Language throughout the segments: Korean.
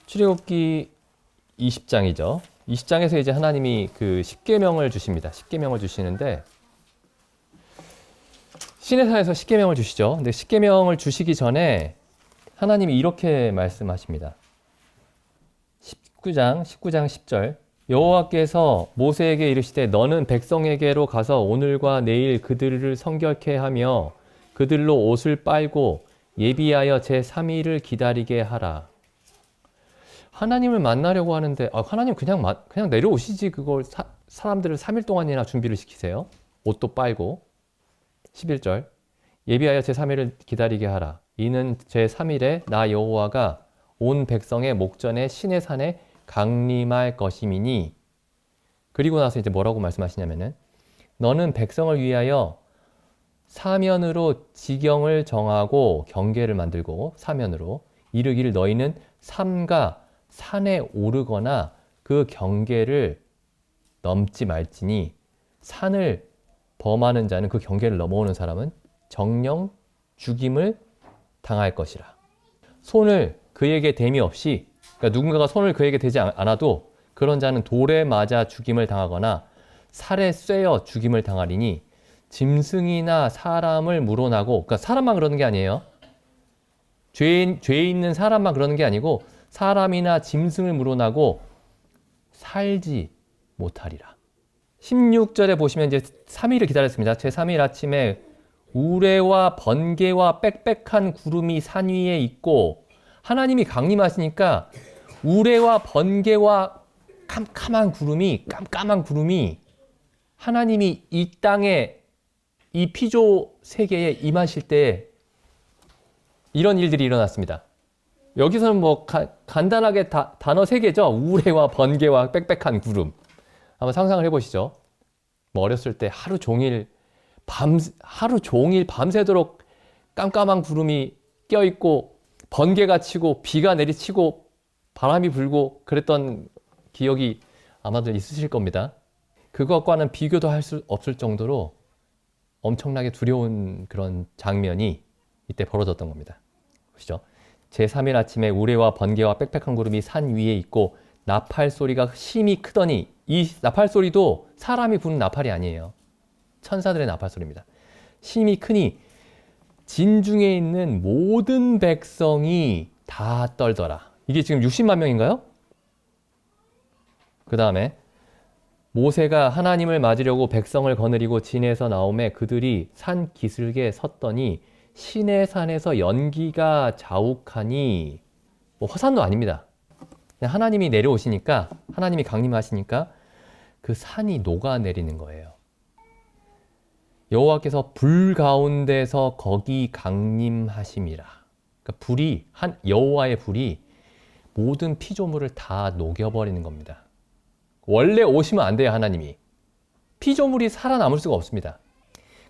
출애굽기 20장이죠. 20장에서 이제 하나님이 그 십계명을 주십니다. 십계명을 주시는데 시내산에서 십계명을 주시죠. 근데 십계명을 주시기 전에 하나님이 이렇게 말씀하십니다. 19장 10절 여호와께서 모세에게 이르시되 너는 백성에게로 가서 오늘과 내일 그들을 성결케 하며 그들로 옷을 빨고 예비하여 제3일을 기다리게 하라. 하나님을 만나려고 하는데 하나님 그냥 내려오시지 그걸 사람들을 3일 동안이나 준비를 시키세요. 옷도 빨고 11절 예비하여 제3일을 기다리게 하라. 이는 제3일에 나 여호와가 온 백성의 목전에 시내산에 강림할 것임이니. 그리고 나서 이제 뭐라고 말씀하시냐면은 너는 백성을 위하여 사면으로 지경을 정하고 경계를 만들고 사면으로 이르기를 너희는 삼가 산에 오르거나 그 경계를 넘지 말지니 산을 범하는 자는 그 경계를 넘어오는 사람은 정령 죽임을 당할 것이라. 손을 그에게 댐이 없이, 그러니까 누군가가 손을 그에게 대지 않아도 그런 자는 돌에 맞아 죽임을 당하거나 살에 쇠어 죽임을 당하리니 짐승이나 사람을 물어나고, 그러니까 사람만 그러는 게 아니에요. 죄 있는 사람만 그러는 게 아니고 사람이나 짐승을 물어나고 살지 못하리라. 16절에 보시면 이제 3일을 기다렸습니다. 제3일 아침에 우레와 번개와 빽빽한 구름이 산 위에 있고, 하나님이 강림하시니까 우레와 번개와 깜깜한 구름이 하나님이 이 땅에 이 피조 세계에 임하실 때 이런 일들이 일어났습니다. 여기서는 뭐 간단하게 단어 3개죠. 우레와 번개와 빽빽한 구름. 한번 상상을 해보시죠. 뭐 어렸을 때 하루 종일 밤새도록 깜깜한 구름이 껴있고 번개가 치고 비가 내리치고 바람이 불고 그랬던 기억이 아마도 있으실 겁니다. 그것과는 비교도 할 수 없을 정도로 엄청나게 두려운 그런 장면이 이때 벌어졌던 겁니다. 보시죠. 제3일 아침에 우레와 번개와 빽빽한 구름이 산 위에 있고 나팔 소리가 심히 크더니, 이 나팔 소리도 사람이 부는 나팔이 아니에요. 천사들의 나팔 소리입니다. 심히 크니 진중에 있는 모든 백성이 다 떨더라. 이게 지금 60만 명인가요? 그 다음에 모세가 하나님을 맞으려고 백성을 거느리고 진에서 나오매 그들이 산 기슭에 섰더니 시내산에서 연기가 자욱하니, 뭐 화산도 아닙니다. 그냥 하나님이 내려오시니까, 하나님이 강림하시니까 그 산이 녹아내리는 거예요. 여호와께서 불 가운데서 거기 강림하심이라. 그러니까 여호와의 불이 모든 피조물을 다 녹여버리는 겁니다. 원래 오시면 안 돼요, 하나님이. 피조물이 살아남을 수가 없습니다.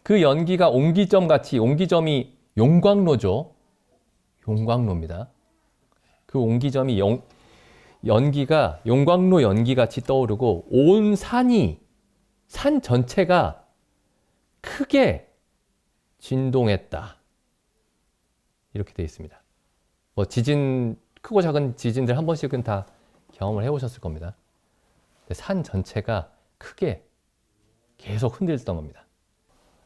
그 연기가 옹기점 같이, 옹기점이 용광로죠. 용광로입니다. 그 옹기점이 연기가 용광로 연기 같이 떠오르고 온 산 전체가 크게 진동했다. 이렇게 되어 있습니다. 뭐 크고 작은 지진들 한 번씩은 다 경험을 해보셨을 겁니다. 산 전체가 크게 계속 흔들렸던 겁니다.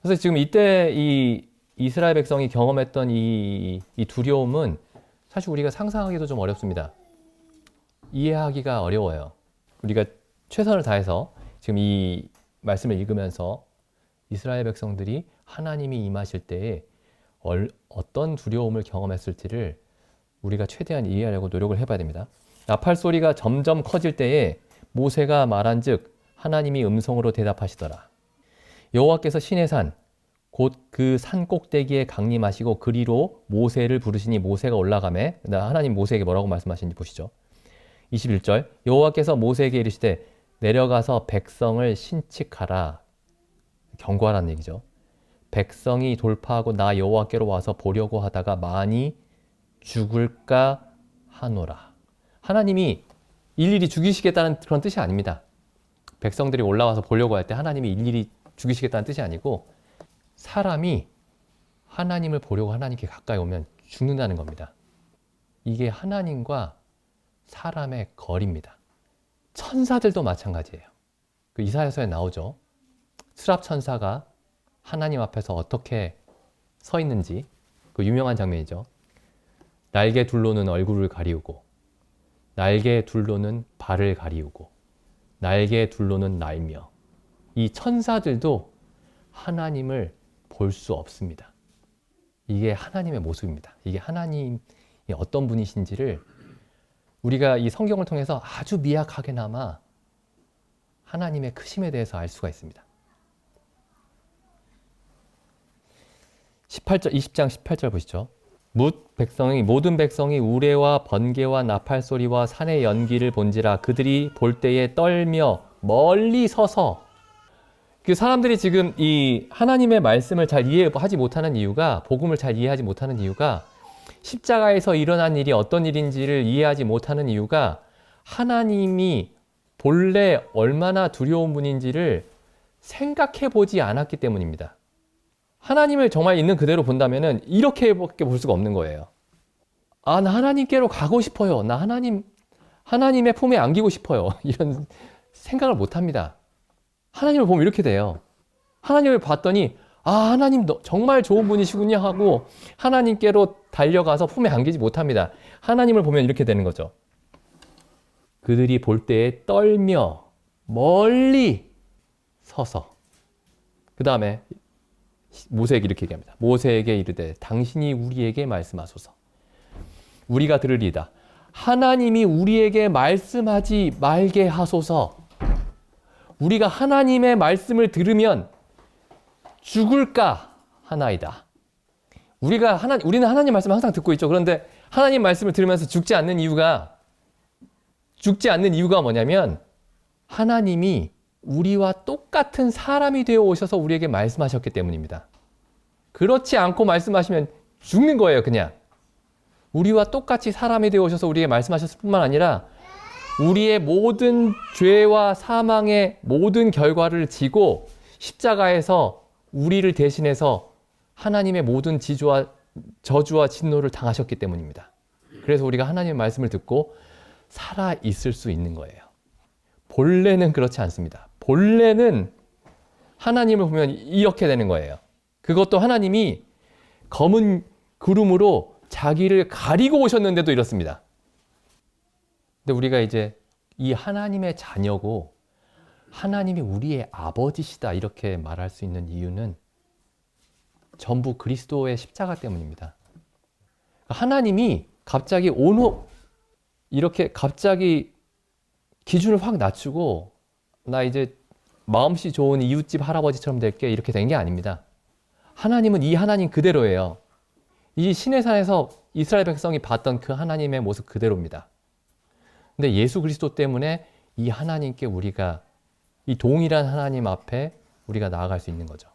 그래서 지금 이때 이 이스라엘 백성이 경험했던 이 두려움은 사실 우리가 상상하기도 좀 어렵습니다. 이해하기가 어려워요. 우리가 최선을 다해서 지금 이 말씀을 읽으면서 이스라엘 백성들이 하나님이 임하실 때에 어떤 두려움을 경험했을지를 우리가 최대한 이해하려고 노력을 해봐야 됩니다. 나팔 소리가 점점 커질 때에 모세가 말한즉 하나님이 음성으로 대답하시더라. 여호와께서 시내산 곧 그 산 꼭대기에 강림하시고 그리로 모세를 부르시니 모세가 올라가매, 하나님 모세에게 뭐라고 말씀하시는지 보시죠. 21절 여호와께서 모세에게 이르시되 내려가서 백성을 신칙하라. 경고하라는 얘기죠. 백성이 돌파하고 나 여호와께로 와서 보려고 하다가 많이 죽을까 하노라. 하나님이 일일이 죽이시겠다는 그런 뜻이 아닙니다. 백성들이 올라와서 보려고 할 때 하나님이 일일이 죽이시겠다는 뜻이 아니고 사람이 하나님을 보려고 하나님께 가까이 오면 죽는다는 겁니다. 이게 하나님과 사람의 거리입니다. 천사들도 마찬가지예요. 그 이사야서에 나오죠. 스랍 천사가 하나님 앞에서 어떻게 서 있는지, 그 유명한 장면이죠. 날개 둘로는 얼굴을 가리우고, 날개 둘로는 발을 가리우고, 날개 둘로는 날며, 이 천사들도 하나님을 볼 수 없습니다. 이게 하나님의 모습입니다. 이게 하나님이 어떤 분이신지를 우리가 이 성경을 통해서 아주 미약하게나마 하나님의 크심에 대해서 알 수가 있습니다. 20장 18절 보시죠. 모든 백성이 우레와 번개와 나팔 소리와 산의 연기를 본지라 그들이 볼 때에 떨며 멀리 서서, 그 사람들이 지금 이 하나님의 말씀을 잘 이해하지 못하는 이유가, 복음을 잘 이해하지 못하는 이유가, 십자가에서 일어난 일이 어떤 일인지를 이해하지 못하는 이유가 하나님이 본래 얼마나 두려운 분인지를 생각해 보지 않았기 때문입니다. 하나님을 정말 있는 그대로 본다면은 이렇게밖에 볼 수가 없는 거예요. 아, 나 하나님께로 가고 싶어요. 나 하나님의 품에 안기고 싶어요. 이런 생각을 못 합니다. 하나님을 보면 이렇게 돼요. 하나님을 봤더니, 아, 하나님 정말 좋은 분이시군요 하고 하나님께로 달려가서 품에 안기지 못합니다. 하나님을 보면 이렇게 되는 거죠. 그들이 볼 때에 떨며 멀리 서서. 그 다음에 모세에게 이렇게 얘기합니다. 모세에게 이르되 당신이 우리에게 말씀하소서. 우리가 들으리이다. 하나님이 우리에게 말씀하지 말게 하소서. 우리가 하나님의 말씀을 들으면 죽을까 하나이다. 우리는 하나님 말씀을 항상 듣고 있죠. 그런데 하나님 말씀을 들으면서 죽지 않는 이유가 뭐냐면 하나님이 우리와 똑같은 사람이 되어 오셔서 우리에게 말씀하셨기 때문입니다. 그렇지 않고 말씀하시면 죽는 거예요, 그냥. 우리와 똑같이 사람이 되어 오셔서 우리에게 말씀하셨을 뿐만 아니라 우리의 모든 죄와 사망의 모든 결과를 지고 십자가에서 우리를 대신해서 하나님의 모든 저주와 진노를 당하셨기 때문입니다. 그래서 우리가 하나님의 말씀을 듣고 살아 있을 수 있는 거예요. 본래는 그렇지 않습니다. 본래는 하나님을 보면 이렇게 되는 거예요. 그것도 하나님이 검은 구름으로 자기를 가리고 오셨는데도 이렇습니다. 근데 우리가 이제 이 하나님의 자녀고 하나님이 우리의 아버지시다 이렇게 말할 수 있는 이유는 전부 그리스도의 십자가 때문입니다. 하나님이 갑자기 이렇게 갑자기 기준을 확 낮추고 나 이제 마음씨 좋은 이웃집 할아버지처럼 될게 이렇게 된 게 아닙니다. 하나님은 이 하나님 그대로예요. 이 시내산에서 이스라엘 백성이 봤던 그 하나님의 모습 그대로입니다. 근데 예수 그리스도 때문에 이 하나님께 우리가 이 동일한 하나님 앞에 우리가 나아갈 수 있는 거죠.